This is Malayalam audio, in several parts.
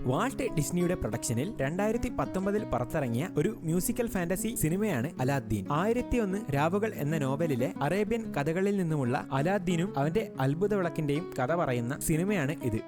വാൾട്ട് ഡിസ്നിയുടെ പ്രൊഡക്ഷനിൽ 2019 പുറത്തിറങ്ങിയ ഒരു മ്യൂസിക്കൽ ഫാന്റസി സിനിമയാണ് അലാദ്ദീൻ. 1001 രാവുകൾ എന്ന നോവലിലെ അറേബ്യൻ കഥകളിൽ നിന്നുമുള്ള അലാദ്ദീനും അവന്റെ അത്ഭുത വിളക്കിന്റെയും കഥ പറയുന്ന സിനിമയാണ് ഇത്.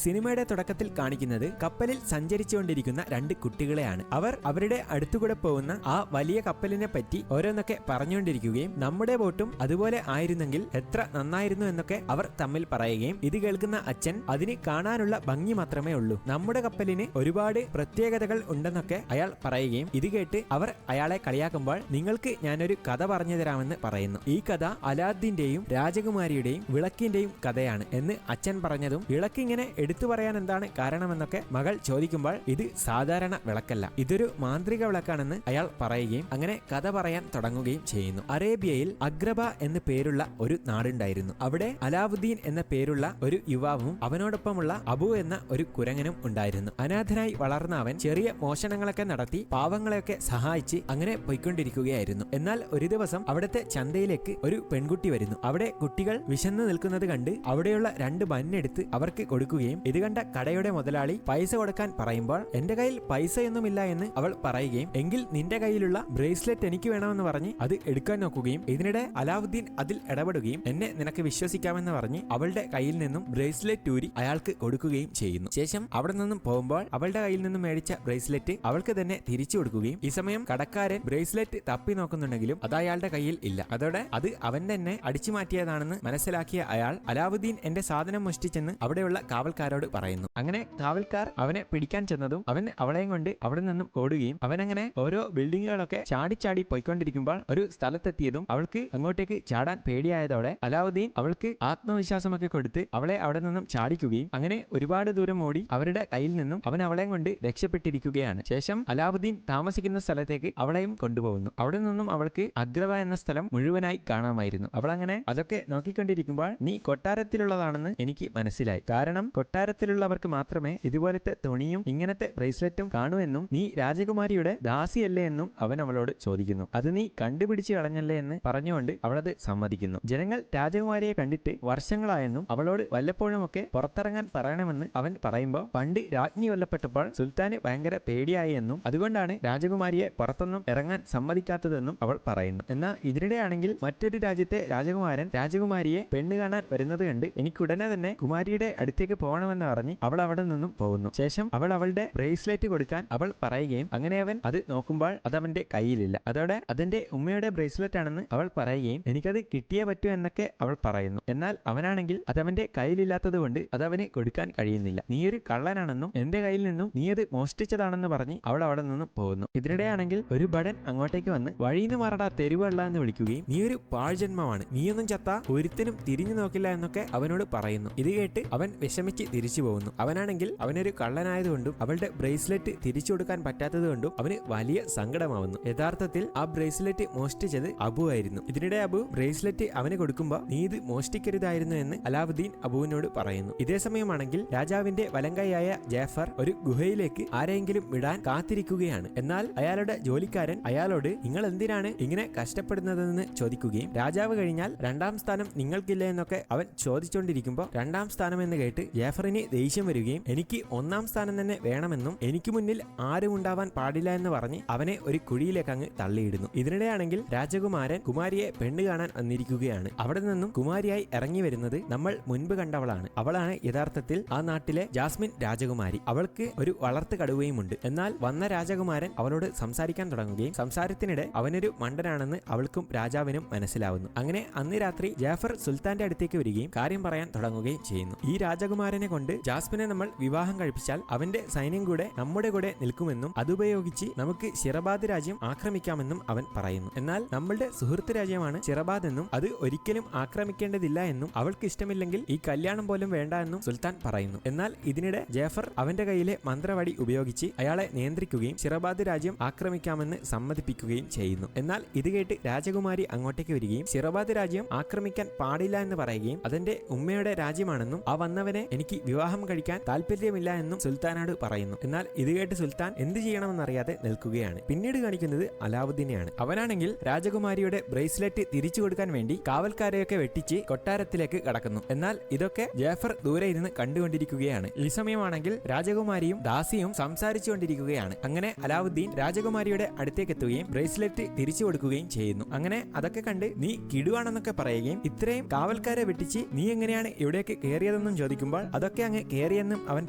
സിനിമയുടെ തുടക്കത്തിൽ കാണിക്കുന്നത് കപ്പലിൽ സഞ്ചരിച്ചുകൊണ്ടിരിക്കുന്ന 2 കുട്ടികളെയാണ്. അവർ അവരുടെ അടുത്തുകൂടെ പോകുന്ന ആ വലിയ കപ്പലിനെ പറ്റി ഓരോന്നൊക്കെ പറഞ്ഞുകൊണ്ടിരിക്കുകയും നമ്മുടെ ബോട്ടും അതുപോലെ ആയിരുന്നെങ്കിൽ എത്ര നന്നായിരുന്നു എന്നൊക്കെ അവർ തമ്മിൽ പറയുകയും ഇത് കേൾക്കുന്ന അച്ഛൻ അതിന് കാണാനുള്ള ഭംഗി മാത്രമേ ഉള്ളൂ, നമ്മുടെ കപ്പലിന് ഒരുപാട് പ്രത്യേകതകൾ ഉണ്ടെന്നൊക്കെ അയാൾ പറയുകയും ഇത് കേട്ട് അവർ അയാളെ കളിയാക്കുമ്പോൾ നിങ്ങൾക്ക് ഞാനൊരു കഥ പറഞ്ഞു തരാമെന്ന് പറയുന്നു. ഈ കഥ അലാദ്ദീന്റെയും രാജകുമാരിയുടെയും വിളക്കിന്റെയും കഥയാണ് എന്ന് അച്ഛൻ പറഞ്ഞതും വിളക്കിങ്ങനെ എടുത്തു പറയാൻ എന്താണ് കാരണമെന്നൊക്കെ മകൾ ചോദിക്കുമ്പോൾ ഇത് സാധാരണ വിളക്കല്ല, ഇതൊരു മാന്ത്രിക വിളക്കാണെന്ന് അയാൾ പറയുകയും അങ്ങനെ കഥ പറയാൻ തുടങ്ങുകയും ചെയ്യുന്നു. അറേബ്യയിൽ അഗ്രബ എന്ന് പേരുള്ള ഒരു നാടുണ്ടായിരുന്നു. അവിടെ അലാവുദ്ദീൻ എന്ന പേരുള്ള ഒരു യുവാവും അവനോടൊപ്പമുള്ള അബു എന്ന ഒരു കുരങ്ങനും ഉണ്ടായിരുന്നു. അനാഥനായി വളർന്ന അവൻ ചെറിയ മോഷണങ്ങളൊക്കെ നടത്തി പാവങ്ങളെയൊക്കെ സഹായിച്ച് അങ്ങനെ പോയിക്കൊണ്ടിരിക്കുകയായിരുന്നു. എന്നാൽ ഒരു ദിവസം അവിടുത്തെ ചന്തയിലേക്ക് ഒരു പെൺകുട്ടി വരുന്നു. അവിടെ കുട്ടികൾ വിശന്നു നിൽക്കുന്നത് കണ്ട് അവിടെയുള്ള 2 ബന്നെടുത്ത് അവർക്ക് കൊടുക്കുകയും ഇത് കണ്ട കടയുടെ മുതലാളി പൈസ കൊടുക്കാൻ പറയുമ്പോൾ എന്റെ കയ്യിൽ പൈസയൊന്നുമില്ല എന്ന് അവൾ പറയുകയും എങ്കിൽ നിന്റെ കയ്യിലുള്ള ബ്രേസ്ലെറ്റ് എനിക്ക് വേണമെന്ന് പറഞ്ഞ് അത് എടുക്കാൻ നോക്കുകയും ഇതിനിടെ അലാവുദ്ദീൻ അതിൽ ഇടപെടുകയും എന്നെ നിനക്ക് വിശ്വസിക്കാമെന്ന് പറഞ്ഞ് അവളുടെ കയ്യിൽ നിന്നും ബ്രേസ്ലെറ്റ് ഊരി അയാൾക്ക് കൊടുക്കുകയും ചെയ്യുന്നു. ശേഷം അവിടെ നിന്നും പോകുമ്പോൾ അവളുടെ കയ്യിൽ നിന്നും മേടിച്ച ബ്രേസ്ലെറ്റ് അവൾക്ക് തന്നെ തിരിച്ചു കൊടുക്കുകയും ഈ സമയം കടക്കാരൻ ബ്രേസ്ലെറ്റ് തപ്പി നോക്കുന്നുണ്ടെങ്കിലും അത് അയാളുടെ കയ്യിൽ ഇല്ല. അതോടെ അത് അവൻ തന്നെ അടിച്ചു മാറ്റിയതാണെന്ന് മനസ്സിലാക്കിയ അയാൾ അലാവുദ്ദീൻ എന്റെ സാധനം മോഷ്ടിച്ചെന്ന് അവിടെയുള്ള കാവൽക്കാരോട് പറയുന്നു. അങ്ങനെ കാവൽക്കാർ അവനെ പിടിക്കാൻ ചെന്നതും അവൻ അവളെയും കൊണ്ട് അവിടെ നിന്നും ഓടുകയും അവനങ്ങനെ ഓരോ ബിൽഡിങ്ങുകളൊക്കെ ചാടി പോയിക്കൊണ്ടിരിക്കുമ്പോൾ ഒരു സ്ഥലത്തെത്തിയതും അവൾക്ക് അങ്ങോട്ടേക്ക് ചാടാൻ പേടിയായതോടെ അലാവുദ്ദീൻ അവൾക്ക് ആത്മവിശ്വാസമൊക്കെ കൊടുത്ത് അവളെ അവിടെ നിന്നും ചാടിക്കുകയും അങ്ങനെ ഒരുപാട് ദൂരം ഓടി അവരുടെ കയ്യിൽ നിന്നും അവൻ അവളെയും കൊണ്ട് രക്ഷപ്പെട്ടിരിക്കുകയാണ്. ശേഷം അലാവുദ്ദീൻ താമസിക്കുന്ന സ്ഥലത്തേക്ക് അവളെയും കൊണ്ടുപോകുന്നു. അവിടെ നിന്നും അവൾക്ക് അഗ്രബ എന്ന സ്ഥലം മുഴുവനായി കാണാമായിരുന്നു. അവൾ അങ്ങനെ അതൊക്കെ നോക്കിക്കൊണ്ടിരിക്കുമ്പോൾ നീ കൊട്ടാരത്തിലുള്ളതാണെന്ന് എനിക്ക് മനസ്സിലായി, കാരണം കൊട്ടാരത്തിലുള്ളവർക്ക് മാത്രമേ ഇതുപോലത്തെ തുണിയും ഇങ്ങനത്തെ ബ്രേസ്ലെറ്റും കാണൂ എന്നും നീ രാജകുമാരിയുടെ ദാസിയല്ലേ എന്നും അവൻ അവളോട് ചോദിക്കുന്നു. അത് നീ കണ്ടുപിടിച്ച് കളഞ്ഞല്ലേ എന്ന് പറഞ്ഞുകൊണ്ട് അവളത് സമ്മതിക്കുന്നു. ജനങ്ങൾ രാജകുമാരിയെ കണ്ടിട്ട് വർഷങ്ങളായെന്നും അവളോട് വല്ലപ്പോഴുമൊക്കെ പുറത്തിറങ്ങാൻ പറയണമെന്ന് അവൻ പറയുമ്പോൾ പണ്ട് രാജ്ഞി കൊല്ലപ്പെട്ടപ്പോൾ സുൽത്താന് ഭയങ്കര പേടിയായി എന്നും അതുകൊണ്ടാണ് രാജകുമാരിയെ പുറത്തൊന്നും ഇറങ്ങാൻ സമ്മതിക്കാത്തതെന്നും അവൾ പറയുന്നു. എന്നാൽ ഇതിനിടെയാണെങ്കിൽ മറ്റൊരു രാജ്യത്തെ രാജകുമാരൻ രാജകുമാരിയെ പെണ്ണ് കാണാൻ വരുന്നത് കണ്ട് എനിക്കുടനെ തന്നെ കുമാരിയുടെ അടുത്തേക്ക് പോകണമെന്ന് പറഞ്ഞ് അവൾ അവിടെ നിന്നും പോകുന്നു. ശേഷം അവൾ അവളുടെ ബ്രേസ്ലെറ്റ് കൊടുക്കാൻ അവൾ പറയുകയും അങ്ങനെ അവൻ അത് നോക്കുമ്പോൾ അതവന്റെ കയ്യിലില്ല. അതോടെ അതെന്റെ ഉമ്മയുടെ ബ്രേസ്ലെറ്റ് ആണെന്ന് അവൾ പറയുകയും എനിക്കത് കിട്ടിയേ പറ്റൂ എന്നൊക്കെ അവൾ പറയുന്നു. എന്നാൽ അവനാണെങ്കിൽ അതവന്റെ കയ്യിലില്ലാത്തത് കൊണ്ട് അതവന് കൊടുക്കാൻ കഴിയുന്നില്ല. നീ ഒരു കള്ളനാണെന്നും എന്റെ കയ്യിൽ നിന്നും നീ അത് മോഷ്ടിച്ചതാണെന്ന് പറഞ്ഞ് അവൾ അവിടെ നിന്നും പോകുന്നു. ഇതിനിടെയാണെങ്കിൽ ഒരു ഭടൻ അങ്ങോട്ടേക്ക് വന്ന് വഴിന്ന് മാറടാ തെരുവല്ല എന്ന് വിളിക്കുകയും നീ ഒരു പാഴ്ജന്മമാണ്, നീയൊന്നും ചത്ത ഒരുത്തനും തിരിഞ്ഞു നോക്കില്ല എന്നൊക്കെ അവനോട് പറയുന്നു. ഇത് കേട്ട് അവൻ വിഷമിച്ച് തിരിച്ചു പോകുന്നു. അവനാണെങ്കിൽ അവനൊരു കള്ളനായതുകൊണ്ടും അവളുടെ ബ്രേസ്ലെറ്റ് തിരിച്ചു കൊടുക്കാൻ പറ്റാത്തത് കൊണ്ടും അവന് വലിയ സങ്കടമാവുന്നു. യഥാർത്ഥത്തിൽ ആ ബ്രേസ്ലെറ്റ് മോഷ്ടിച്ചത് അബു ആയിരുന്നു. ഇതിനിടെ അബു ബ്രേസ്ലെറ്റ് അവന് കൊടുക്കുമ്പോൾ നീ ഇത് മോഷ്ടിക്കരുതായിരുന്നു എന്ന് അലാവുദ്ദീൻ അബുവിനോട് പറയുന്നു. ഇതേ സമയമാണെങ്കിൽ രാജാവിന്റെ വലങ്കൈയായ ജാഫർ ഒരു ഗുഹയിലേക്ക് ആരെങ്കിലും വിടാൻ കാത്തിരിക്കുകയാണ്. എന്നാൽ അയാളുടെ ജോലിക്കാരൻ അയാളോട് നിങ്ങൾ എന്തിനാണ് ഇങ്ങനെ കഷ്ടപ്പെടുന്നതെന്ന് ചോദിക്കുകയും രാജാവ് കഴിഞ്ഞാൽ 2ാം സ്ഥാനം നിങ്ങൾക്കില്ല എന്നൊക്കെ അവൻ ചോദിച്ചുകൊണ്ടിരിക്കുമ്പോൾ 2ാം സ്ഥാനം എന്ന് കേട്ട് ജാഫറിന് ദേഷ്യം വരികയും എനിക്ക് 1ാം സ്ഥാനം തന്നെ വേണമെന്നും എനിക്ക് മുന്നിൽ ആരും ഉണ്ടാവാൻ പാടില്ല എന്ന് പറഞ്ഞ് അവനെ ഒരു കുഴിയിലേക്ക് അങ്ങ് തള്ളിയിടുന്നു. ഇതിനിടെയാണെങ്കിൽ രാജകുമാരൻ കുമാരിയെ പെണ്ണ് കാണാൻ വന്നിരിക്കുകയാണ്. അവിടെ നിന്നും കുമാരിയായി ഇറങ്ങി വരുന്നത് നമ്മൾ മുൻപ് കണ്ടവളാണ്. അവളാണ് യഥാർത്ഥത്തിൽ ആ നാട്ടിലെ ജാസ്മിൻ രാജകുമാരി. അവൾക്ക് ഒരു വളർത്തു കടുവയുമുണ്ട്. എന്നാൽ വന്ന രാജകുമാരൻ അവളോട് സംസാരിക്കാൻ തുടങ്ങുകയും സംസാരത്തിനിടെ അവനൊരു മണ്ടനാണെന്ന് അവൾക്കും രാജാവിനും മനസ്സിലാവുന്നു. അങ്ങനെ അന്ന് രാത്രി ജാഫർ സുൽത്താന്റെ അടുത്തേക്ക് വരികയും കാര്യം പറയാൻ തുടങ്ങുകയും ചെയ്യുന്നു. ഈ രാജകുമാരനെ കൊണ്ട് ജാസ്മിനെ നമ്മൾ വിവാഹം കഴിപ്പിച്ചാൽ അവന്റെ സൈന്യം കൂടെ നമ്മുടെ കൂടെ നിൽക്കുമെന്നും അതുപയോഗിച്ച് നമുക്ക് ശിറബാദ് രാജ്യം ആക്രമിക്കാമെന്നും അവൻ പറയുന്നു. എന്നാൽ നമ്മളുടെ സുഹൃത്ത് രാജ്യമാണ് ശിറബാദ് എന്നും അത് ഒരിക്കലും ആക്രമിക്കേണ്ടതില്ല എന്നും അവൾക്ക് ഇഷ്ടമില്ലെങ്കിൽ ഈ കല്യാണം പോലും വേണ്ട എന്നും സുൽത്താൻ പറയുന്നു. എന്നാൽ ഇതിനിടെ ജാഫർ അവന്റെ കയ്യിലെ മന്ത്രവടി ഉപയോഗിച്ച് അയാളെ നിയന്ത്രിക്കുകയും ശിറബാദ് രാജ്യം ആക്രമിക്കാമെന്ന് സമ്മതിപ്പിക്കുകയും ചെയ്യുന്നു. എന്നാൽ ഇത് കേട്ട് രാജകുമാരി അങ്ങോട്ടേക്ക് വരികയും ശിറബാദ് രാജ്യം ആക്രമിക്കാൻ പാടില്ല എന്ന് പറയുകയും അതെന്റെ ഉമ്മയുടെ രാജ്യമാണെന്നും ആ വന്നവനെ എനിക്ക് എനിക്ക് വിവാഹം കഴിക്കാൻ താല്പര്യമില്ല എന്നും സുൽത്താനോട് പറയുന്നു. എന്നാൽ ഇത് കേട്ട് സുൽത്താൻ എന്ത് ചെയ്യണമെന്നറിയാതെ നിൽക്കുകയാണ്. പിന്നീട് കാണിക്കുന്നത് അലാവുദ്ദീനെയാണ്. അവനാണെങ്കിൽ രാജകുമാരിയുടെ ബ്രേസ്ലെറ്റ് തിരിച്ചു കൊടുക്കാൻ വേണ്ടി കാവൽക്കാരെയൊക്കെ വെട്ടിച്ച് കൊട്ടാരത്തിലേക്ക് കടക്കുന്നു. എന്നാൽ ഇതൊക്കെ ജാഫർ ദൂരെ ഇരുന്ന് കണ്ടുകൊണ്ടിരിക്കുകയാണ്. ഈ സമയമാണെങ്കിൽ രാജകുമാരിയും ദാസിയും സംസാരിച്ചുകൊണ്ടിരിക്കുകയാണ്. അങ്ങനെ അലാവുദ്ദീൻ രാജകുമാരിയുടെ അടുത്തേക്ക് എത്തുകയും ബ്രേസ്ലെറ്റ് തിരിച്ചു കൊടുക്കുകയും ചെയ്യുന്നു. അങ്ങനെ അതൊക്കെ കണ്ട് നീ കിടുവാണെന്നൊക്കെ പറയുകയും ഇത്രയും കാവൽക്കാരെ വെട്ടിച്ച് നീ എങ്ങനെയാണ് ഇവിടേക്ക് കയറിയതെന്നും ചോദിക്കുമ്പോൾ അതൊക്കെ അങ്ങ് കയറിയെന്നും അവൻ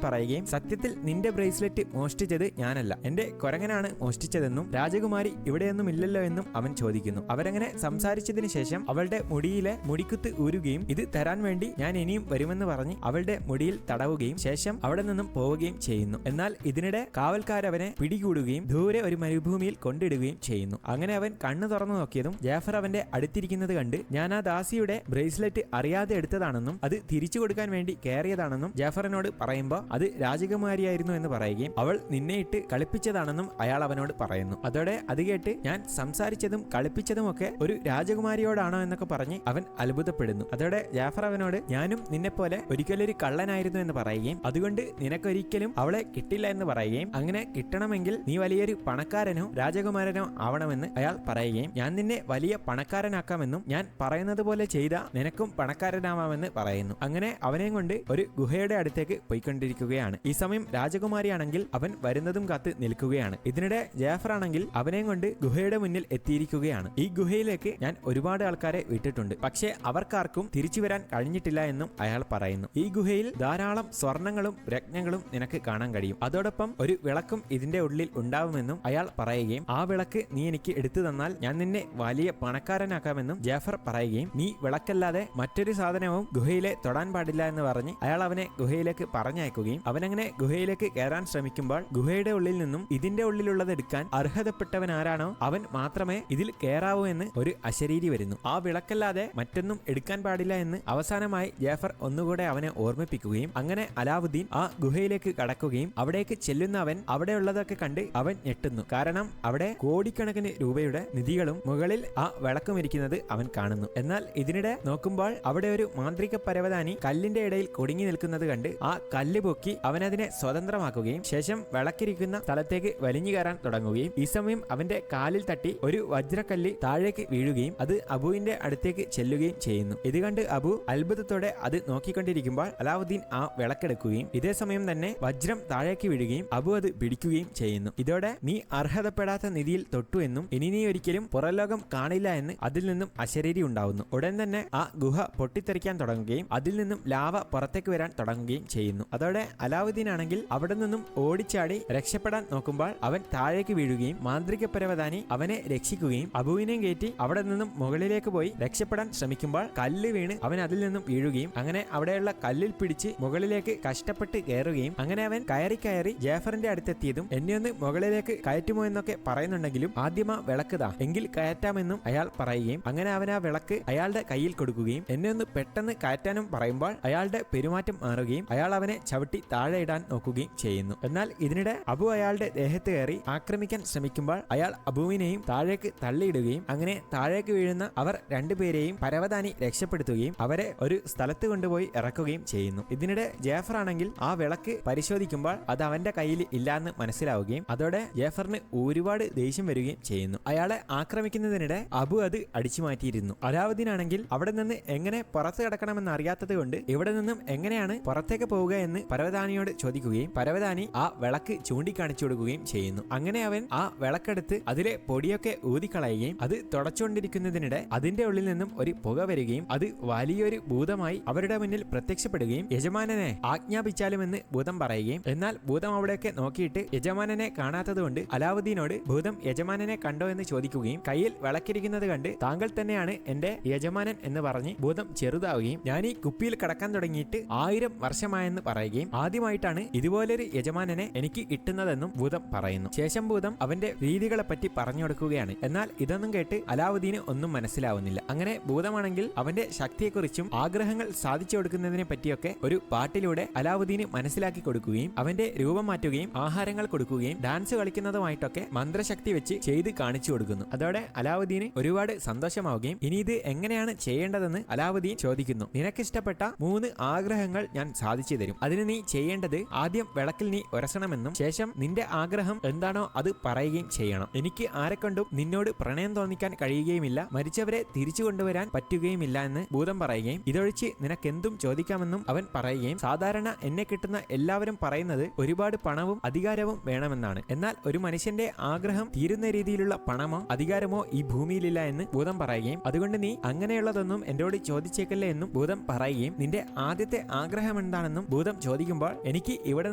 പറയുകയും സത്യത്തിൽ നിന്റെ ബ്രേസ്ലെറ്റ് മോഷ്ടിച്ചത് ഞാനല്ല, എന്റെ കൊരങ്ങനാണ് മോഷ്ടിച്ചതെന്നും രാജകുമാരി ഇവിടെയൊന്നും ഇല്ലല്ലോ എന്നും അവൻ ചോദിക്കുന്നു. അവരങ്ങനെ സംസാരിച്ചതിന് ശേഷം അവളുടെ മുടിയിലെ മുടിക്കുത്ത് ഊരുകയും ഇത് തരാൻ വേണ്ടി ഞാൻ ഇനിയും വരുമെന്ന് പറഞ്ഞ് അവളുടെ മുടിയിൽ തടവുകയും ശേഷം അവിടെ നിന്നും പോവുകയും ചെയ്യുന്നു. എന്നാൽ ഇതിനിടെ കാവൽക്കാരവനെ പിടികൂടുകയും ദൂരെ ഒരു മരുഭൂമിയിൽ കൊണ്ടിടുകയും ചെയ്യുന്നു. അങ്ങനെ അവൻ കണ്ണു തുറന്നു നോക്കിയതും ജാഫർ അവന്റെ അടുത്തിരിക്കുന്നത് കണ്ട് ഞാൻ ആ ദാസിയുടെ ബ്രേസ്ലെറ്റ് അറിയാതെ എടുത്തതാണെന്നും അത് തിരിച്ചു കൊടുക്കാൻ വേണ്ടി കയറിയതാണെന്നും ജാഫറിനോട് പറയുമ്പോൾ അത് രാജകുമാരിയായിരുന്നു എന്ന് പറയുകയും അവൾ നിന്നെ ഇട്ട് കളിപ്പിച്ചതാണെന്നും അയാൾ അവനോട് പറയുന്നു. അതോടെ അത് കേട്ട് ഞാൻ സംസാരിച്ചതും കളിപ്പിച്ചതുമൊക്കെ ഒരു രാജകുമാരിയോടാണോ എന്നൊക്കെ പറഞ്ഞ് അവൻ അത്ഭുതപ്പെടുന്നു. അതോടെ ജാഫർ അവനോട് ഞാനും നിന്നെ പോലെ ഒരിക്കലൊരു കള്ളനായിരുന്നു എന്ന് പറയുകയും അതുകൊണ്ട് നിനക്കൊരിക്കലും അവളെ കിട്ടില്ല എന്ന് പറയുകയും അങ്ങനെ കിട്ടണമെങ്കിൽ നീ വലിയൊരു പണക്കാരനോ രാജകുമാരനോ ആവണമെന്ന് അയാൾ പറയുകയും ഞാൻ നിന്നെ വലിയ പണക്കാരനാക്കാമെന്നും ഞാൻ പറയുന്നത് പോലെ ചെയ്ത നിനക്കും പണക്കാരനാവാമെന്ന് പറയുന്നു. അങ്ങനെ അവനെയും കൊണ്ട് ഒരു ഗുഹയുടെ അടുത്തേക്ക് പോയിക്കൊണ്ടിരിക്കുകയാണ്. ഈ സമയം രാജകുമാരിയാണെങ്കിൽ അവൻ വരുന്നതും കാത്ത് നിൽക്കുകയാണ്. ഇതിനിടെ ജാഫർ ആണെങ്കിൽ അവനെയും കൊണ്ട് ഗുഹയുടെ മുന്നിൽ എത്തിയിരിക്കുകയാണ്. ഈ ഗുഹയിലേക്ക് ഞാൻ ഒരുപാട് ആൾക്കാരെ വിട്ടിട്ടുണ്ട്, പക്ഷേ അവർക്കാർക്കും തിരിച്ചു വരാൻ കഴിഞ്ഞിട്ടില്ല എന്നും അയാൾ പറയുന്നു. ഈ ഗുഹയിൽ ധാരാളം സ്വർണങ്ങളും രത്നങ്ങളും നിനക്ക് കാണാൻ കഴിയും, അതോടൊപ്പം ഒരു വിളക്കും ഇതിന്റെ ഉള്ളിൽ ഉണ്ടാവുമെന്നും അയാൾ പറയുകയും ആ വിളക്ക് നീ എനിക്ക് എടുത്തു തന്നാൽ ഞാൻ നിന്നെ വലിയ പണക്കാരനാക്കാമെന്നും ജാഫർ പറയുകയും നീ വിളക്കല്ലാതെ മറ്റൊരു സാധനവും ഗുഹയിലെ തൊടാൻ പാടില്ല എന്ന് പറഞ്ഞ് അയാൾ അവനെ ഗുഹയിലേക്ക് പറഞ്ഞയക്കുകയും അവനങ്ങനെ ഗുഹയിലേക്ക് കയറാൻ ശ്രമിക്കുമ്പോൾ ഗുഹയുടെ ഉള്ളിൽ നിന്നും ഇതിന്റെ ഉള്ളിലുള്ളത് എടുക്കാൻ അർഹതപ്പെട്ടവൻ ആരാണോ അവൻ മാത്രമേ ഇതിൽ കയറാവൂ എന്ന് ഒരു അശരീരി വരുന്നു. ആ വിളക്കല്ലാതെ മറ്റൊന്നും എടുക്കാൻ പാടില്ല എന്ന് അവസാനമായി ജാഫർ ഒന്നുകൂടെ അവനെ ഓർമ്മിപ്പിക്കുകയും അങ്ങനെ അലാവുദ്ദീൻ ആ ഗുഹയിലേക്ക് കടക്കുകയും അവിടേക്ക് ചെല്ലുന്ന അവൻ അവിടെയുള്ളതൊക്കെ കണ്ട് അവൻ ഞെട്ടുന്നു. കാരണം അവിടെ കോടിക്കണക്കിന് രൂപയുടെ നിധികളും മുകളിൽ ആ വിളക്കും ഇരിക്കുന്നത് അവൻ കാണുന്നു. എന്നാൽ ഇതിനിടെ നോക്കുമ്പോൾ അവിടെ ഒരു മാന്ത്രിക പരവതാനി കല്ലിന്റെ ഇടയിൽ കുടുങ്ങി നിൽക്കുന്നത് കണ്ട് ആ കല്ല് പൊക്കി അവനതിനെ സ്വതന്ത്രമാക്കുകയും ശേഷം വിളക്കിരിക്കുന്ന സ്ഥലത്തേക്ക് വലിഞ്ഞു കയറാൻ തുടങ്ങുകയും ഈ സമയം അവന്റെ കാലിൽ തട്ടി ഒരു വജ്രക്കല്ല് താഴേക്ക് വീഴുകയും അത് അബുവിന്റെ അടുത്തേക്ക് ചെല്ലുകയും ചെയ്യുന്നു. ഇത് കണ്ട് അബു അത്ഭുതത്തോടെ അത് നോക്കിക്കൊണ്ടിരിക്കുമ്പോൾ അലാവുദ്ദീൻ ആ വിളക്കെടുക്കുകയും ഇതേ സമയം തന്നെ വജ്രം താഴേക്ക് വീഴുകയും അബു അത് പിടിക്കുകയും ചെയ്യുന്നു. ഇതോടെ നീ അർഹതപ്പെടാത്ത നിധിയിൽ തൊട്ടു എന്നും ഇനി നീ ഒരിക്കലും പുറലോകം കാണില്ല എന്ന് അതിൽ നിന്നും അശരീരി ഉണ്ടാവുന്നു. ഉടൻ തന്നെ ആ ഗുഹ പൊട്ടിത്തെറിക്കാൻ തുടങ്ങുകയും അതിൽ നിന്നും ലാവ പുറത്തേക്ക് വരാൻ തുടങ്ങുകയും ചെയ്യുന്നു. അതോടെ അലാവുദ്ദീൻ ആണെങ്കിൽ അവിടെ നിന്നും ഓടിച്ചാടി രക്ഷപ്പെടാൻ നോക്കുമ്പോൾ അവൻ താഴേക്ക് വീഴുകയും മാന്ത്രിക പരവതാനി അവനെ രക്ഷിക്കുകയും അബുവിനെയും കയറ്റി അവിടെ നിന്നും മുകളിലേക്ക് പോയി രക്ഷപ്പെടാൻ ശ്രമിക്കുമ്പോൾ കല്ല് വീണ് അവൻ അതിൽ നിന്നും വീഴുകയും അങ്ങനെ അവിടെയുള്ള കല്ലിൽ പിടിച്ച് മുകളിലേക്ക് കഷ്ടപ്പെട്ട് കയറുകയും അങ്ങനെ അവൻ കയറി ജാഫറിന്റെ അടുത്തെത്തിയതും എന്നെ ഒന്ന് മുകളിലേക്ക് കയറ്റുമോ എന്നൊക്കെ പറയുന്നുണ്ടെങ്കിലും ആദ്യം ആ വിളക്കുതാ എങ്കിൽ കയറ്റാമെന്നും അയാൾ പറയുകയും അങ്ങനെ അവൻ ആ വിളക്ക് അയാളുടെ കയ്യിൽ കൊടുക്കുകയും എന്നെ ഒന്ന് പെട്ടെന്ന് കയറ്റാനും പറയുമ്പോൾ അയാളുടെ പെരുമാറ്റം മാറുകയും അയാൾ അവനെ ചവിട്ടി താഴെ ഇടാൻ നോക്കുകയും ചെയ്യുന്നു. എന്നാൽ ഇതിനിടെ അബു അയാളുടെ ദേഹത്ത് കയറി ആക്രമിക്കാൻ ശ്രമിക്കുമ്പോൾ അയാൾ അബുവിനെയും താഴേക്ക് തള്ളിയിടുകയും അങ്ങനെ താഴേക്ക് വീഴുന്ന അവർ രണ്ടുപേരെയും പരവതാനി രക്ഷപ്പെടുത്തുകയും അവരെ ഒരു സ്ഥലത്ത് കൊണ്ടുപോയി ഇറക്കുകയും ചെയ്യുന്നു. ഇതിനിടെ ജാഫർ ആണെങ്കിൽ ആ വിളക്ക് പരിശോധിക്കുമ്പോൾ അത് അവന്റെ കയ്യിൽ ഇല്ലാന്ന് മനസ്സിലാവുകയും അതോടെ ജാഫറിന് ഒരുപാട് ദേഷ്യം വരികയും ചെയ്യുന്നു. അയാളെ ആക്രമിക്കുന്നതിനിടെ അബു അത് അടിച്ചു മാറ്റിയിരുന്നു. അലാവുദ്ദീൻ ആണെങ്കിൽ അവിടെ നിന്ന് എങ്ങനെ പുറത്ത് കിടക്കണമെന്ന് അറിയാത്തത് കൊണ്ട് ഇവിടെ നിന്നും എങ്ങനെയാണ് പുറത്തേക്ക് പോവുക എന്ന് പരവതാനിയോട് ചോദിക്കുകയും പരവതാനി ആ വിളക്ക് ചൂണ്ടിക്കാണിച്ചു കൊടുക്കുകയും ചെയ്യുന്നു. അങ്ങനെ അവൻ ആ വിളക്കെടുത്ത് അതിലെ പൊടിയൊക്കെ ഊതിക്കളയുകയും അത് തുടച്ചുകൊണ്ടിരിക്കുന്നതിനിടെ അതിന്റെ ഉള്ളിൽ നിന്നും ഒരു പുക വരികയും അത് വലിയൊരു ഭൂതമായി അവരുടെ മുന്നിൽ പ്രത്യക്ഷപ്പെടുകയും യജമാനനെ ആജ്ഞാപിച്ചാലുമെന്ന് ഭൂതം പറയുകയും എന്നാൽ ഭൂതം അവിടെയൊക്കെ നോക്കിയിട്ട് യജമാനനെ കാണാത്തത് കൊണ്ട് അലാവുദ്ദീനോട് ഭൂതം യജമാനനെ കണ്ടോ എന്ന് ചോദിക്കുകയും കയ്യിൽ വിളക്കിരിക്കുന്നത് കണ്ട് താങ്കൾ തന്നെയാണ് എന്റെ യജമാനൻ എന്ന് പറഞ്ഞ് ഭൂതം ചെറുതാവുകയും ഞാൻ ഈ കുപ്പിയിൽ കടക്കാൻ തുടങ്ങിയിട്ട് 1000 വർഷമായെന്ന് പറയുകയും ആദ്യമായിട്ടാണ് ഇതുപോലൊരു യജമാനനെ എനിക്ക് കിട്ടുന്നതെന്നും ഭൂതം പറയുന്നു. ശേഷം ഭൂതം അവന്റെ രീതികളെ പറ്റി പറഞ്ഞു കൊടുക്കുകയാണ്. എന്നാൽ ഇതൊന്നും കേട്ട് അലാവുദ്ദീന് ഒന്നും മനസ്സിലാവുന്നില്ല. അങ്ങനെ ഭൂതമാണെങ്കിൽ അവന്റെ ശക്തിയെക്കുറിച്ചും ആഗ്രഹങ്ങൾ സാധിച്ചു കൊടുക്കുന്നതിനെ പറ്റിയൊക്കെ ഒരു പാട്ടിലൂടെ അലാവുദ്ദീന് മനസ്സിലാക്കി കൊടുക്കുകയും അവന്റെ രൂപം മാറ്റുകയും ആഹാരങ്ങൾ കൊടുക്കുകയും ഡാൻസ് കളിക്കുന്നതുമായിട്ടൊക്കെ മന്ത്രശക്തി വെച്ച് ചെയ്ത് കാണിച്ചു കൊടുക്കുന്നു. അതോടെ അലാവുദ്ദീന് ഒരുപാട് സന്തോഷമാവുകയും ഇനി ഇത് എങ്ങനെയാണ് ചെയ്യേണ്ടതെന്ന് അലാവുദ്ദീൻ ചോദിക്കുന്നു. നിനക്കിഷ്ടപ്പെട്ട 3 ആഗ്രഹങ്ങൾ ഞാൻ സാധിച്ചു തരും. അതിന് നീ ചെയ്യേണ്ടത് ആദ്യം വിളക്കിൽ നീ ഉരസണമെന്നും ശേഷം നിന്റെ ആഗ്രഹം എന്താണോ അത് പറയുകയും ചെയ്യണം. എനിക്ക് ആരെക്കൊണ്ടും നിന്നോട് പ്രണയം തോന്നിക്കാൻ കഴിയുകയുമില്ല, മരിച്ചവരെ തിരിച്ചു കൊണ്ടുവരാൻ പറ്റുകയുമില്ല എന്ന് ഭൂതം പറയുകയും ഇതൊഴിച്ച് നിനക്കെന്തും ചോദിക്കാമെന്നും അവൻ പറയുകയും സാധാരണ എന്നെ കിട്ടുന്ന എല്ലാവരും പറയുന്നത് ഒരുപാട് പണവും അധികാരവും വേണമെന്നാണ്. എന്നാൽ ഒരു മനുഷ്യന്റെ ആഗ്രഹം തീരുന്ന രീതിയിലുള്ള പണമോ അധികാരമോ ഈ ഭൂമിയിലില്ല എന്ന് ഭൂതം പറയുകയും അതുകൊണ്ട് നീ അങ്ങനെയുള്ളതൊന്നും എന്നോട് ചോദിച്ചേക്കല്ലേ എന്നും ഭൂതം പറയുകയും നിന്റെ ആദ്യത്തെ ആഗ്രഹം എന്താണെന്നും ഭൂതം ചോദിക്കുമ്പോൾ എനിക്ക് ഇവിടെ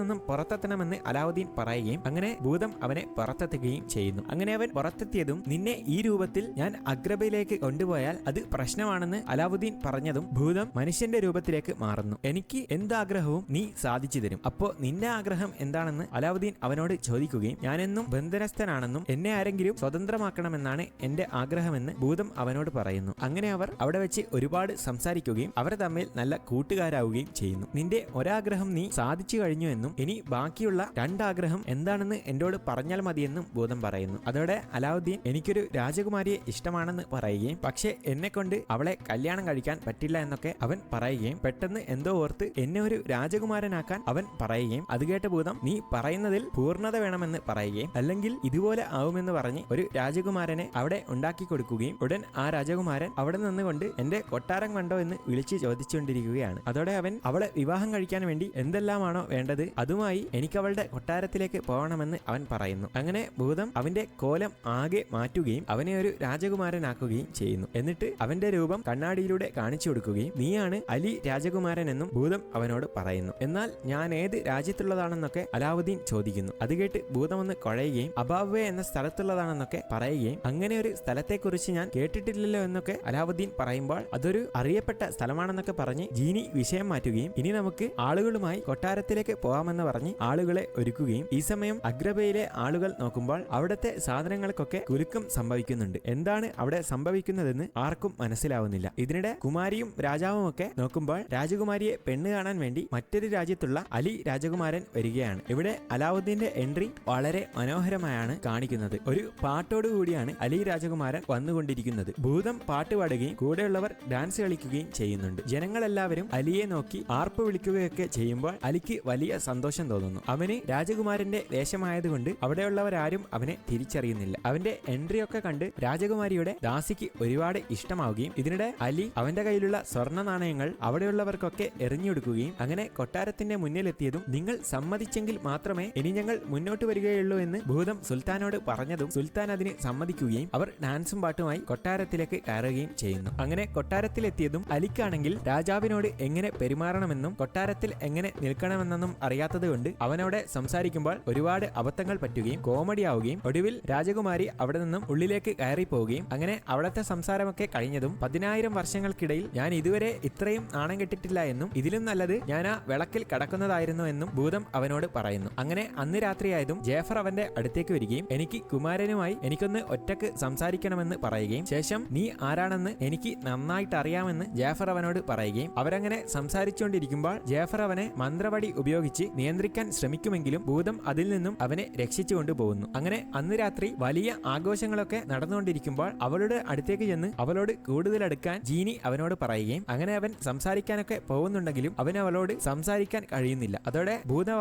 നിന്നും പുറത്തെത്തണമെന്ന് അലാവുദ്ദീൻ പറയുകയും അങ്ങനെ ഭൂതം അവനെ പുറത്തെത്തുകയും ചെയ്യുന്നു. അങ്ങനെ അവൻ പുറത്തെത്തിയതും നിന്നെ ഈ രൂപത്തിൽ ഞാൻ അഗ്രബയിലേക്ക് കൊണ്ടുപോയാൽ അത് പ്രശ്നമാണെന്ന് അലാവുദ്ദീൻ പറഞ്ഞതും ഭൂതം മനുഷ്യന്റെ രൂപത്തിലേക്ക് മാറുന്നു. എനിക്ക് എന്താഗ്രഹവും നീ സാധിച്ചു തരും. അപ്പോ നിന്റെ ആഗ്രഹം എന്താണെന്ന് അലാവുദ്ദീൻ അവനോട് ചോദിക്കുകയും ഞാനെന്നും ബന്ധനസ്ഥനാണെന്നും എന്നെ ആരെങ്കിലും സ്വതന്ത്രമാക്കണമെന്നാണ് എന്റെ ആഗ്രഹമെന്ന് ഭൂതം അവനോട് പറയുന്നു. അങ്ങനെ അവർ അവിടെ വെച്ച് ഒരുപാട് സംസാരിക്കുകയും അവർ തമ്മിൽ നല്ല കൂട്ടുകാരാവുകയും ചെയ്യുന്നു. നിന്റെ ഒരാഗ്രഹം നീ സാധിച്ചു കഴിഞ്ഞു എന്നും ഇനി ബാക്കിയുള്ള രണ്ടാഗ്രഹം എന്താണെന്ന് എന്നോട് പറഞ്ഞാൽ മതിയെന്നും ഭൂതം പറയുന്നു. അതോടെ അലാവുദ്ദീൻ എനിക്കൊരു രാജകുമാരിയെ ഇഷ്ടമാണെന്ന് പറയുകയും പക്ഷെ എന്നെ കൊണ്ട് അവളെ കല്യാണം കഴിക്കാൻ പറ്റില്ല എന്നൊക്കെ അവൻ പറയുകയും പെട്ടെന്ന് എന്തോ ഓർത്ത് എന്നെ ഒരു രാജകുമാരനാക്കാൻ അവൻ പറയുകയും അത് കേട്ട ഭൂതം നീ പറയുന്നതിൽ പൂർണ്ണത വേണമെന്ന് പറയുകയും അല്ലെങ്കിൽ ഇതുപോലെ ആവുമെന്ന് പറഞ്ഞ് ഒരു രാജകുമാരനെ അവിടെ ഉണ്ടാക്കി കൊടുക്കുകയും ഉടൻ ആ രാജകുമാരൻ അവിടെ നിന്നുകൊണ്ട് എന്റെ കൊട്ടാരം കണ്ടോ എന്ന് വിളിച്ച് ചോദിച്ചുകൊണ്ടിരിക്കുകയാണ്. അതോടെ അവൻ അവളെ വിവാഹം കഴിക്കാൻ വേണ്ടി എന്തെല്ലാമാണോ വേണ്ടത് അതുമായി എനിക്ക് അവളുടെ കൊട്ടാരത്തിലേക്ക് പോകണമെന്ന് അവൻ പറയുന്നു. അങ്ങനെ ഭൂതം അവന്റെ കോലം ആകെ മാറ്റുകയും അവനെ ഒരു രാജകുമാരനാക്കുകയും ചെയ്യുന്നു. എന്നിട്ട് അവന്റെ രൂപം കണ്ണാടിയിലൂടെ കാണിച്ചു കൊടുക്കുകയും നീയാണ് അലി രാജകുമാരൻ എന്നും ഭൂതം അവനോട് പറയുന്നു. എന്നാൽ ഞാൻ ഏത് രാജ്യത്തുള്ളതാണെന്നൊക്കെ അലാവുദ്ദീൻ ചോദിക്കുന്നു. അത് കേട്ട് ഭൂതം ഒന്ന് കുഴയുകയും അബാവെ എന്ന സ്ഥലത്തുള്ളതാണെന്നൊക്കെ പറയുകയും അങ്ങനെ ഒരു സ്ഥലത്തെക്കുറിച്ച് ഞാൻ കേട്ടിട്ടില്ലല്ലോ എന്നൊക്കെ അലാവുദ്ദീൻ പറയുമ്പോൾ അതൊരു അറിയപ്പെട്ട സ്ഥലമാണെന്നൊക്കെ പറഞ്ഞ് ജീനി വിഷയം മാറ്റുകയും ഇനി നമുക്ക് ആളുകളുമായി കൊട്ടാരത്തിലേക്ക് പോകാമെന്ന് പറഞ്ഞ് ആളുകളെ ഒരുക്കുകയും ഈ സമയം അഗ്രബയിലെ ആളുകൾ നോക്കുമ്പോൾ അവിടുത്തെ സാധനങ്ങൾക്കൊക്കെ കുലുക്കം സംഭവിക്കുന്നുണ്ട്. എന്താണ് അവിടെ സംഭവിക്കുന്നതെന്ന് ആർക്കും മനസ്സിലാവുന്നില്ല. ഇതിനിടെ കുമാരിയും രാജാവും ഒക്കെ നോക്കുമ്പോൾ രാജകുമാരിയെ പെണ്ണ് കാണാൻ വേണ്ടി മറ്റൊരു രാജ്യത്തുള്ള അലി രാജകുമാരൻ വരികയാണ്. ഇവിടെ അലാവുദ്ദീന്റെ എൻട്രി വളരെ മനോഹരമായാണ് കാണിക്കുന്നത്. ഒരു പാട്ടോടുകൂടിയാണ് അലി രാജകുമാരൻ വന്നുകൊണ്ടിരിക്കുന്നത്. ഭൂതം പാട്ട് പാടുകയും കൂടെയുള്ളവർ ഡാൻസ് കളിക്കുകയും ചെയ്യുന്നുണ്ട്. ജനങ്ങളെല്ലാവരും അലിയെ നോക്കി ആർപ്പ് വിളിക്കുകയൊക്കെ ചെയ്യുമ്പോൾ അലിക്ക് വലിയ സന്തോഷം തോന്നുന്നു. അവന് രാജകുമാരന്റെ വേഷമായതുകൊണ്ട് അവിടെയുള്ളവരാരും അവനെ തിരിച്ചറിയുന്നില്ല. അവന്റെ എൻട്രി ഒക്കെ കണ്ട് രാജകുമാരിയുടെ ദാസിക്ക് ഒരുപാട് ഇഷ്ടമാവുകയും ഇതിനിടെ അലി അവന്റെ കയ്യിലുള്ള സ്വർണ്ണ നാണയങ്ങൾ അവിടെയുള്ളവർക്കൊക്കെ എറിഞ്ഞുകൊടുക്കുകയും അങ്ങനെ കൊട്ടാരത്തിന്റെ മുന്നിലെത്തിയതും നിങ്ങൾ സമ്മതിച്ചെങ്കിൽ മാത്രമേ ഇനി ഞങ്ങൾ മുന്നോട്ട് വരികയുള്ളൂ എന്ന് ഭൂതം സുൽത്താനോട് പറഞ്ഞതും സുൽത്താൻ അതിന് സമ്മതിക്കുകയും അവർ ഡാൻസും പാട്ടുമായി കൊട്ടാരത്തിലേക്ക് കയറുകയും ചെയ്യുന്നു. അങ്ങനെ കൊട്ടാരത്തിലെത്തിയതും അലിക്കാണെങ്കിൽ രാജാവിനോട് എങ്ങനെ പെരുമാറണമെന്നും കൊട്ടാരത്തിൽ എങ്ങനെ നിൽക്കണമെന്നും അറിയാത്തത് കൊണ്ട് അവനോടെ സംസാരിക്കുമ്പോൾ ഒരുപാട് അബദ്ധങ്ങൾ പറ്റുകയും കോമഡി ആവുകയും ഒടുവിൽ രാജകുമാരി അവിടെ നിന്നും ഉള്ളിലേക്ക് കയറി പോവുകയും അങ്ങനെ അവിടത്തെ സംസാരമൊക്കെ കഴിഞ്ഞതും 10,000 വർഷങ്ങൾക്കിടയിൽ ഞാൻ ഇതുവരെ ഇത്രയും നാണം കെട്ടിട്ടില്ല എന്നും ഇതിലും നല്ലത് ഞാൻ ആ വിളക്കിൽ കടക്കുന്നതായിരുന്നു എന്നും ഭൂതം അവനോട് പറയുന്നു. അങ്ങനെ അന്ന് രാത്രിയായതും ജേഫർ അവന്റെ അടുത്തേക്ക് വരികയും എനിക്ക് കുമാരനുമായി എനിക്കൊന്ന് ഒറ്റക്ക് സംസാരിക്കണമെന്ന് പറയുകയും ശേഷം നീ ആരാണെന്ന് എനിക്ക് നന്നായിട്ട് അറിയാമെന്ന് ജേഫർ അവനോട് പറയുകയും അവരങ്ങനെ സംസാരിച്ചുകൊണ്ടിരിക്കുമ്പോൾ ജേഫർ അവനെ മന്ത്രവടി ഉപയോഗിച്ച് നിയന്ത്രിക്കാൻ ശ്രമിക്കുമെങ്കിലും ഭൂതം അതിൽ നിന്നും അവനെ രക്ഷിച്ചു കൊണ്ടുപോകുന്നു. അങ്ങനെ അന്ന് രാത്രി വലിയ ആഘോഷങ്ങളൊക്കെ നടന്നുകൊണ്ടിരിക്കുമ്പോൾ അവളുടെ അടുത്തേക്ക് ചെന്ന് അവളോട് കൂടുതൽ അടുക്കാൻ ജീനി അവനോട് പറയുകയും അങ്ങനെ അവൻ സംസാരിക്കാനൊക്കെ പോകുന്നുണ്ടെങ്കിലും അവൻ അവളോട് സംസാരിക്കാൻ കഴിയുന്നില്ല. അതോടെ ഭൂതം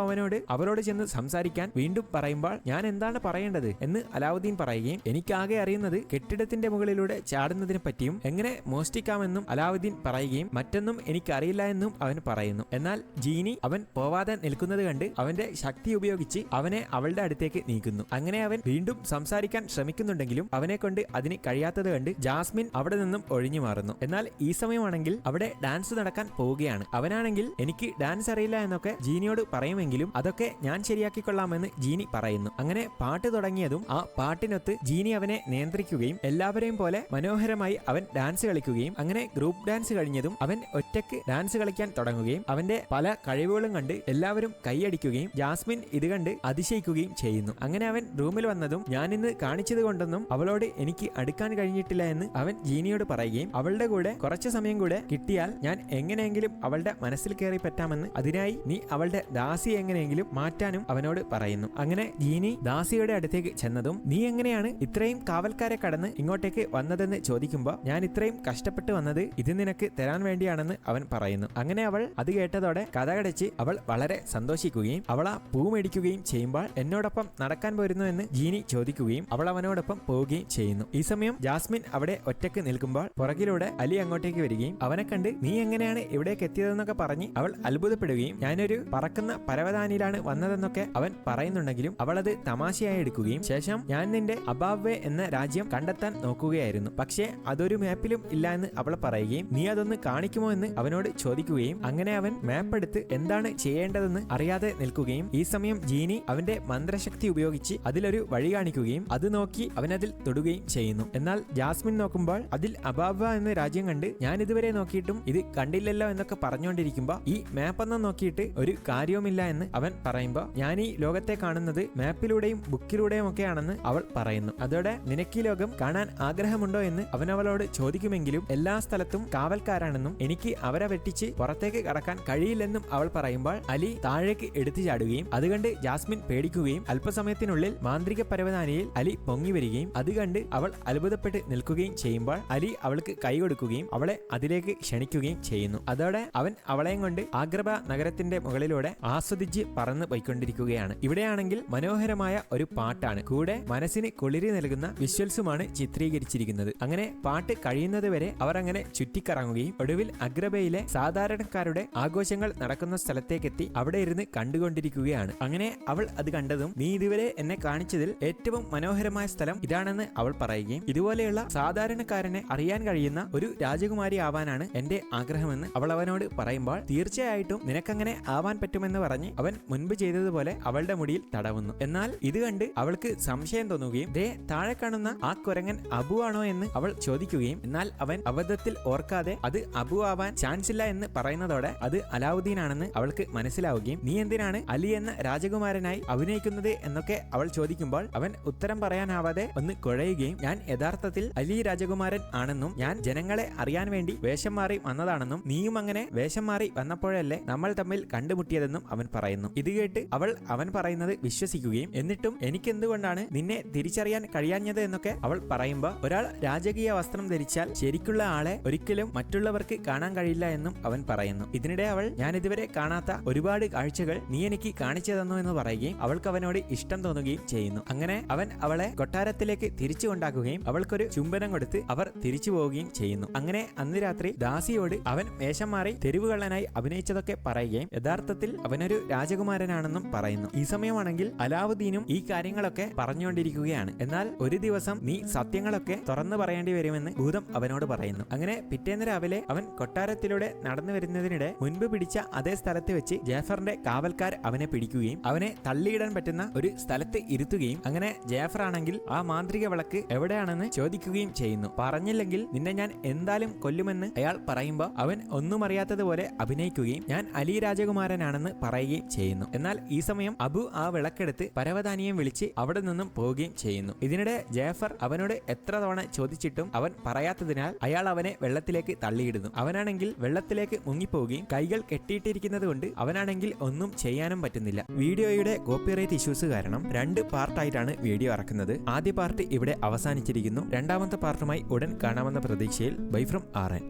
അവളോട് ചെന്ന് സംസാരിക്കാൻ വീണ്ടും പറയുമ്പോൾ ഞാൻ എന്താണ് പറയേണ്ടത് എന്ന് അലാവുദ്ദീൻ പറയുകയും എനിക്കാകെ അറിയുന്നത് കെട്ടിടത്തിന്റെ മുകളിലൂടെ ചാടുന്നതിനെ പറ്റിയും എങ്ങനെ മോഷ്ടിക്കാമെന്നും അലാവുദ്ദീൻ പറയുകയും മറ്റൊന്നും എനിക്കറിയില്ല എന്നും അവൻ പറയുന്നു. എന്നാൽ ജീനി അവൻ പോവാതെ നിൽക്കുന്നത് കണ്ട് അവന്റെ ശക്തി ഉപയോഗിച്ച് അവനെ അവളുടെ അടുത്തേക്ക് നീക്കുന്നു. അങ്ങനെ അവൻ വീണ്ടും സംസാരിക്കാൻ ശ്രമിക്കുന്നുണ്ടെങ്കിലും അവനെ കൊണ്ട് അതിന് കഴിയാത്തത് കണ്ട് ജാസ്മിൻ അവിടെ നിന്നും ഒഴിഞ്ഞു മാറുന്നു. എന്നാൽ ഈ സമയമാണെങ്കിൽ അവിടെ ഡാൻസ് നടക്കാൻ പോവുകയാണ്. അവനാണെങ്കിൽ എനിക്ക് ഡാൻസ് അറിയില്ല എന്നൊക്കെ ജീനിയോട് പറയുമെങ്കിലും അതൊക്കെ ഞാൻ ശരിയാക്കിക്കൊള്ളാമെന്ന് ജീനി പറയുന്നു. അങ്ങനെ പാട്ട് തുടങ്ങിയതും ആ പാട്ടിനൊത്ത് ജീനി അവനെ നിയന്ത്രിക്കുകയും എല്ലാവരെയും പോലെ മനോഹരമായി അവൻ ഡാൻസ് കളിക്കുകയും അങ്ങനെ ഗ്രൂപ്പ് ഡാൻസ് കഴിഞ്ഞതും അവൻ ഒറ്റയ്ക്ക് ഡാൻസ് കളിക്കാൻ തുടങ്ങുകയും അവന്റെ പല കഴിവുകളും കണ്ട് എല്ലാവരും കൈയടിക്കുകയും ജാസ്മിൻ ഇത് കണ്ട് അതിശയിക്കുകയും ചെയ്യുന്നു. അങ്ങനെ അവൻ റൂമിൽ വന്നതും ഞാൻ ഇന്ന് കാണിച്ചത് കൊണ്ടൊന്നും അവളോട് എനിക്ക് അടുക്കാൻ കഴിഞ്ഞിട്ടില്ല എന്ന് അവൻ ജീനിയോട് പറയുകയും അവളുടെ കൂടെ കുറച്ചു സമയം കൂടെ കിട്ടിയാൽ ഞാൻ എങ്ങനെയെങ്കിലും അവളുടെ മനസ്സിൽ കയറി പറ്റാമെന്ന് അതിനായി നീ അവളുടെ ദാസി എങ്ങനെയെങ്കിലും മാറ്റാനും അവനോട് പറയുന്നു. അങ്ങനെ ജീനി ദാസിയുടെ അടുത്തേക്ക് ചെന്നതും നീ എങ്ങനെയാണ് ഇത്രയും കാവൽക്കാരെ കടന്ന് ഇങ്ങോട്ടേക്ക് വന്നതെന്ന് ചോദിക്കുമ്പോൾ ഞാൻ ഇത്രയും കഷ്ടപ്പെട്ട് വന്നത് ഇത് നിനക്ക് തരാൻ വേണ്ടിയാണെന്ന് അവൻ പറയുന്നു. അങ്ങനെ അവൾ അത് കേട്ടതോടെ കഥകടച്ച് അവൾ വളരെ സന്തോഷിക്കുകയും അവൾ ആ പൂ മേടിക്കുകയും ചെയ്യുമ്പോൾ എന്നോടൊപ്പം നടക്കാൻ പോരുന്നു എന്ന് ജീനി ചോദിക്കുകയും അവൾ അവനോടൊപ്പം പോവുകയും ചെയ്യുന്നു. ഈ സമയം ജാസ്മിൻ അവിടെ ഒറ്റക്ക് നിൽക്കുമ്പോൾ പുറകിലൂടെ അലി അങ്ങോട്ടേക്ക് വരികയും അവനെ കണ്ട് നീ എങ്ങനെയാണ് ഇവിടേക്ക് എത്തിയതെന്നൊക്കെ പറഞ്ഞ് അവൾ അത്ഭുതപ്പെടുകയും ഞാനൊരു പറക്കുന്ന പരവതാനിയിലാണ് വന്നതെന്നൊക്കെ അവൻ പറയുന്നുണ്ടെങ്കിലും അവൾ അത് തമാശയായി എടുക്കുകയും ശേഷം ഞാൻ നിന്റെ അബാവെ എന്ന രാജ്യം കണ്ടെത്താൻ നോക്കുകയായിരുന്നു, പക്ഷേ അതൊരു മാപ്പിലും ഇല്ല എന്ന് അവൾ പറയുകയും നീ അതൊന്ന് കാണിക്കുമോ എന്ന് അവനോട് ചോദിക്കുകയും അങ്ങനെ അവൻ മാപ്പ് എടുത്ത് എന്താണ് ചെയ്യേണ്ടതെന്ന് അറിയാതെ നിൽക്കുകയും ഈ സമയം ജീനി അവന്റെ മന്ത്രശക്തി ഉപയോഗിച്ച് അതിലൊരു വഴി കാണിക്കുകയും അത് നോക്കി അവനതിൽ തൊടുകയും ചെയ്യുന്നു. എന്നാൽ ജാസ്മിൻ നോക്കുമ്പോൾ അതിൽ അബാവ എന്ന രാജ്യം കണ്ട് ഞാൻ ഇതുവരെ നോക്കിയിട്ടും ഇത് കണ്ടില്ലല്ലോ എന്നൊക്കെ പറഞ്ഞുകൊണ്ടിരിക്കുമ്പോ ഈ മാപ്പൊന്നും നോക്കിയിട്ട് ഒരു കാര്യവുമില്ല എന്ന് അവൻ പറയുമ്പോ ഞാൻ ഈ ലോകത്തെ കാണുന്നത് മാപ്പിലൂടെയും ബുക്കിലൂടെയും ഒക്കെയാണെന്ന് അവൾ പറയുന്നു. അതോടെ നിനക്ക് ഈ ലോകം കാണാൻ ആഗ്രഹമുണ്ടോ എന്ന് അവൻ അവളോട് ചോദിക്കുമെങ്കിലും എല്ലാ സ്ഥലത്തും കാവൽക്കാരാണെന്നും എനിക്ക് അവരെ വെട്ടിച്ച് പുറത്തേക്ക് കടക്കാൻ കഴിയില്ലെന്നും അവൾ പറയുമ്പോൾ അലി താഴേക്ക് എടുത്തു ചാടുകയും അതുകണ്ട് ജാസ്മിൻ പേടിക്കുകയും അല്പസമയത്തിനുള്ളിൽ മാന്ത്രിക പരവതാനിയിൽ അലി പൊങ്ങി വരികയും അത് കണ്ട് അവൾ അത്ഭുതപ്പെട്ട് നിൽക്കുകയും ചെയ്യുമ്പോൾ അലി അവൾക്ക് കൈ കൊടുക്കുകയും അവളെ അതിലേക്ക് ക്ഷണിക്കുകയും ചെയ്യുന്നു. അതോടെ അവൻ അവളെയും കൊണ്ട് ആഗ്രബ നഗരത്തിന്റെ മുകളിലൂടെ ആസ്വദിച്ച് പറന്നു പോയിക്കൊണ്ടിരിക്കുകയാണ്. ഇവിടെയാണെങ്കിൽ മനോഹരമായ ഒരു പാട്ടാണ്, കൂടെ മനസ്സിന് കുളിരി നൽകുന്ന വിഷ്വൽസുമാണ് ചിത്രീകരിച്ചിരിക്കുന്നത്. അങ്ങനെ പാട്ട് കഴിയുന്നത് വരെ അവർ അങ്ങനെ ചുറ്റിക്കറങ്ങുകയും ഒടുവിൽ അഗ്രബയിലെ സാധാരണക്കാരുടെ ആഘോഷങ്ങൾ നടക്കുന്ന സ്ഥലത്തേക്കെത്തി അവിടെ ഇരുന്ന് കണ്ടുകൊണ്ടിരിക്കുകയാണ്. അങ്ങനെ അവൾ അത് കണ്ടതും നീ ഇതുവരെ എന്നെ കാണിച്ചതിൽ ഏറ്റവും മനോഹരമായ സ്ഥലം ഇതാണെന്ന് അവൾ പറയുകയും ഇതുപോലെയുള്ള സാധാരണക്കാരനെ അറിയാൻ കഴിയുന്ന ഒരു രാജകുമാരി ആവാനാണ് എന്റെ ആഗ്രഹമെന്ന് അവൾ അവനോട് പറയുമ്പോൾ തീർച്ചയായിട്ടും നിനക്കങ്ങനെ ആവാൻ പറ്റുമെന്ന് പറഞ്ഞ് അവൻ മുൻപ് ചെയ്തതുപോലെ അവളുടെ മുടിയിൽ തടവുന്നു. എന്നാൽ ഇത് കണ്ട് അവൾക്ക് സംശയം തോന്നുകയും ദേ താഴെ കാണുന്ന ആ കുരങ്ങൻ അബു ആണോ എന്ന് അവൾ ചോദിക്കുകയും എന്നാൽ അവൻ അബദ്ധത്തിൽ ഓർക്കാതെ അത് അബു ആവാൻ ചാൻസ് ഇല്ല എന്ന് പറയുന്നതോടെ അത് അലാവുദ്ദീൻ ആണെന്ന് അവൾക്ക് മനസ്സിലാവുകയും നീ എന്തിനാണ് അലി എന്ന രാജകുമാരനായി അഭിനയിക്കുന്നത് എന്നൊക്കെ അവൾ ചോദിക്കുമ്പോൾ അവൻ ഉത്തരം പറയാനാവാതെ ഒന്ന് കുഴയുകയും ഞാൻ യഥാർത്ഥത്തിൽ അലി രാജകുമാരൻ ആണെന്നും ഞാൻ ജനങ്ങളെ അറിയാൻ വേണ്ടി വേഷം മാറി വന്നതാണെന്നും നീയും അങ്ങനെ വേഷം മാറി വന്നപ്പോഴല്ലേ നമ്മൾ തമ്മിൽ കണ്ടുമുട്ടിയതെന്നും അവൻ പറയുന്നു. ഇത് കേട്ട് അവൻ പറയുന്നത് വിശ്വസിക്കുകയും എന്നിട്ടും എനിക്കെന്തുകൊണ്ടാണ് നിന്നെ തിരിച്ചറിയാൻ കഴിയാഞ്ഞത് എന്നൊക്കെ അവൾ പറയുമ്പോൾ ഒരാൾ രാജകീയ വസ്ത്രം ധരിച്ചാൽ ശരിക്കുള്ള ആളെ ഒരിക്കലും മറ്റുള്ളവർക്ക് കാണാൻ കഴിയില്ല എന്നും അവൻ പറയുന്നു. ഇതിനിടെ അവൾ ഞാൻ ഇതുവരെ കാണാത്ത ഒരുപാട് കാഴ്ചകൾ നീ എനിക്ക് കാണിച്ചു തന്നു എന്ന് പറയുകയും അവൾക്ക് അവനോട് ഇഷ്ടം തോന്നുകയും ചെയ്യുന്നു. അങ്ങനെ അവൻ അവളെ കൊട്ടാരത്തിലേക്ക് തിരിച്ചു കൊണ്ടാക്കുകയും അവൾക്കൊരു ചുംബനം കൊടുത്ത് അവർ തിരിച്ചു പോവുകയും ചെയ്യുന്നു. അങ്ങനെ അന്ന് രാത്രി ദാസിയോട് അവൻ വേഷം മാറി തെരുവുകള്ളനായി അഭിനയിച്ചതൊക്കെ പറയുകയും യഥാർത്ഥത്തിൽ അവനൊരു രാജകുമാരനാണെന്നും പറയുന്നു. ഈ സമയമാണെങ്കിൽ അലാവുദ്ദീനും ഈ കാര്യങ്ങളൊക്കെ പറഞ്ഞുകൊണ്ടിരിക്കുകയാണ്. എന്നാൽ ഒരു ദിവസം നീ സത്യങ്ങളൊക്കെ തുറന്നു പറയേണ്ടി വരുമെന്ന് ഭൂതം അവനോട് പറയുന്നു. അങ്ങനെ പിറ്റേന്ന് രാവിലെ അവൻ കൊട്ടാരത്തിലൂടെ നടന്നു വരുന്നതിനിടെ മുൻപ് പിടിച്ച അതേ സ്ഥലത്ത് വെച്ച് ജാഫറിന്റെ കാവൽക്കാർ അവനെ പിടിക്കുകയും അവനെ തള്ളിയിടാൻ പറ്റുന്ന ഒരു സ്ഥലത്ത് ഇരുത്തുകയും അങ്ങനെ ജാഫർ ആണെങ്കിൽ ആ മാന്ത്രിക വിളക്ക് എവിടെയാണെന്ന് ചോദിക്കുകയും ചെയ്യുന്നു. പറഞ്ഞില്ലെങ്കിൽ നിന്നെ ഞാൻ എന്തായാലും കൊല്ലുമെന്ന് അയാൾ പറയുമ്പോൾ അവൻ ഒന്നും അറിയാത്തതുപോലെ അഭിനയിക്കുകയും ഞാൻ അലി രാജകുമാരനാണെന്ന് പറയുകയും ചെയ്യുന്നു. എന്നാൽ ഈ സമയം അബു ആ വിളക്കെടുത്ത് പരവതാനിയെ വിളിച്ച് അവിടെ നിന്നും പോവുകയും ചെയ്യുന്നു. ഇതിനിടെ ജാഫർ അവനോട് എത്ര തവണ ചോദിച്ചിട്ടും അവൻ പറയാത്തതിനാൽ അയാൾ അവനെ വെള്ളത്തിലേക്ക് തള്ളിയിടുന്നു. അവനാണെങ്കിൽ വെള്ളത്തിലേക്ക് മുങ്ങിപ്പോവുകയും കൈകൾ കെട്ടിയിട്ടിരിക്കുന്നത് കൊണ്ട് അവനാണെങ്കിൽ ഒന്നും ചെയ്യാനും പറ്റുന്നില്ല. വീഡിയോയുടെ കോപ്പിറൈറ്റ് ഇഷ്യൂസ് കാരണം 2 പാർട്ടായിട്ടാണ് വീഡിയോ ഇറക്കുന്നത്. ആദ്യ പാർട്ട് ഇവിടെ അവസാനിച്ചിരിക്കുന്നു. രണ്ടാമത്തെ പാർട്ടുമായി ഉടൻ കാണാമെന്ന പ്രതീക്ഷയിൽ ബൈ ഫ്രം ആർ എൻ.